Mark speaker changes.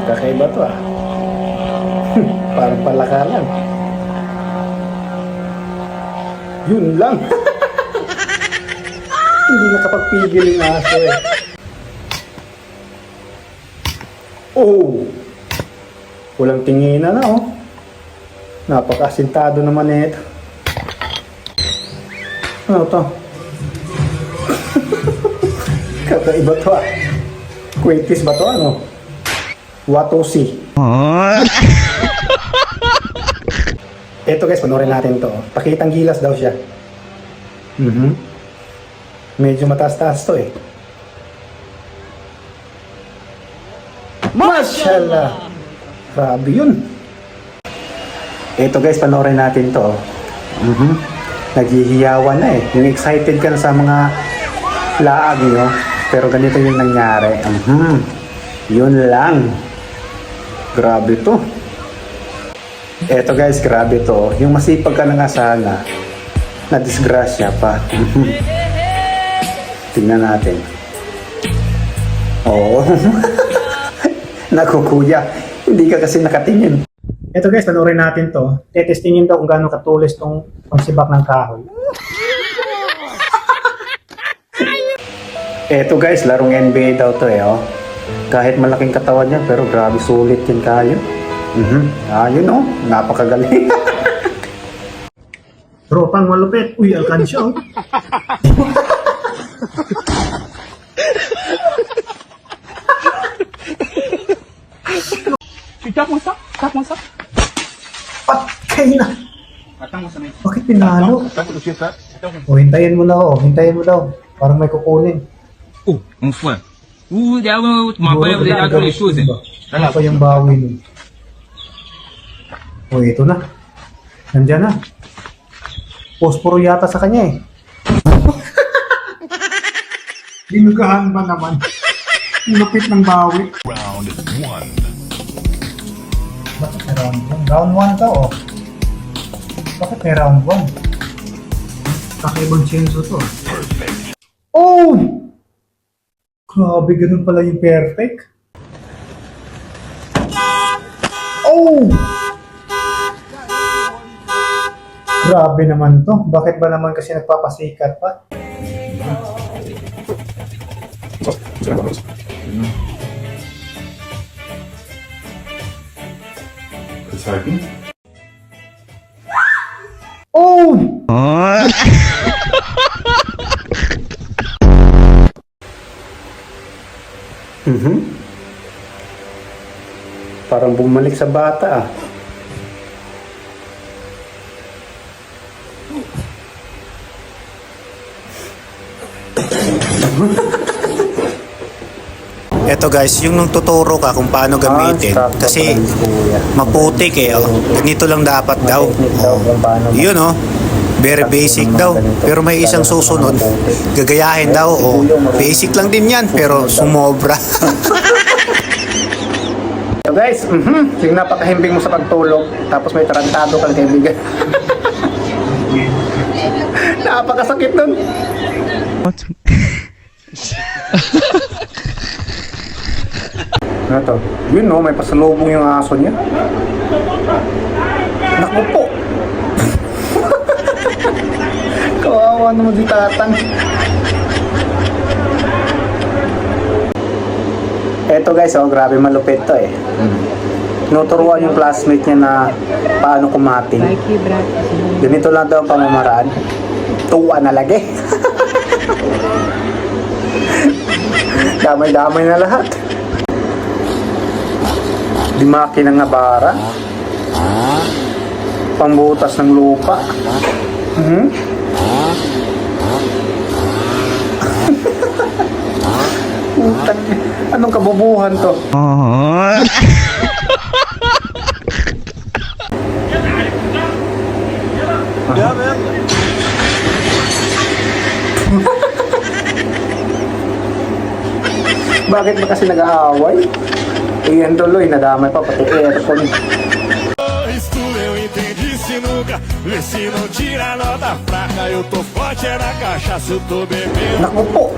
Speaker 1: Kakaiba to ah. Parang palakaran. Yun lang. Hindi nakapagpigil yung aso eh. Oh! Walang tingina na oh. Napakasintado naman eh ito. Ano to? Kakaiba to ah. Kwetis ba to ano? Watosi. Eto guys, panoorin natin to. Pakitang gilas daw siya. Medyo mataas-taas to eh. Mashallah! Grabe yun. Eto guys, panoorin natin to. Naghihiyawan na eh. Yung excited ka na sa mga laag nyo. Pero ganito yung nangyari. Yun lang. Grabe to. Eto guys, grabe to. Yung masipag ka na nga sana, na-disgrasya pa. Tingnan natin. Oo. Naku kuya, hindi ka kasi nakatingin. Eto guys, panoorin natin to. Tetestingin daw kung gaano katulis tong pagsibak ng kahoy. Eto guys, larong NBA daw to eh. Oh. Kahit malaking katawan niya, pero grabe sulit yun kayo. Ayun oh, napakagaling. Tropang malupit. Uy, alkansya oh.
Speaker 2: Tap mo sa.
Speaker 1: Patay na. Bakit pinalo? Hintayin mo na oh. Hintayin mo daw. Parang may kukunin.
Speaker 2: Oh, mon frère. Vous m'envoyez déjà tous les choses.
Speaker 1: Ano pa yung bawi nun? Oh, ito na. Nandiyan na. Posporo yata sa kanya eh. Binugahan ba naman? Lupit ng bawi.
Speaker 3: Round 1.
Speaker 1: Bakit may round 1? Round 1 to oh. Bakit may round 1? Kakaibang chenso to. Oh! Grabe, ganun pala yung perfect. Oh! Grabe naman to. Bakit ba naman kasi nagpapasikat pa? Oh! Parang bumalik sa bata ah. Eto guys, yung nung tuturo ka kung paano gamitin kasi maputik eh oh. Ganito lang dapat daw yun oh, very basic daw pero may isang susunod gagayahin daw oh. Basic lang din yan pero sumobra. So guys, yung napakahimbing mo sa pagtulog tapos may tarantado kang kaibigan. Napakasakit nun. What? Ano to? Yun no, may pasalubong yung aso niya. Naku po. Kawawa naman si tatang. Eto guys, oh, grabe malupit to eh. Nuturuan yung classmate niya na paano kumating. Ganito lang daw ang pamamaraan. Tuwa na lagi. Damay-damay na lahat. Dimaki ng ngabara. Pambutas ng lupa. Utang. Anong kabubuhan to? Bakit ba kasi nag-aaway? Iyan tuloy, nadamay pa pati aircon.
Speaker 3: Isso eu entendi, sinuca. Vê se não tira nota fraca. Eu tô forte, é na cachaça, eu tô bebendo.
Speaker 1: Naku po!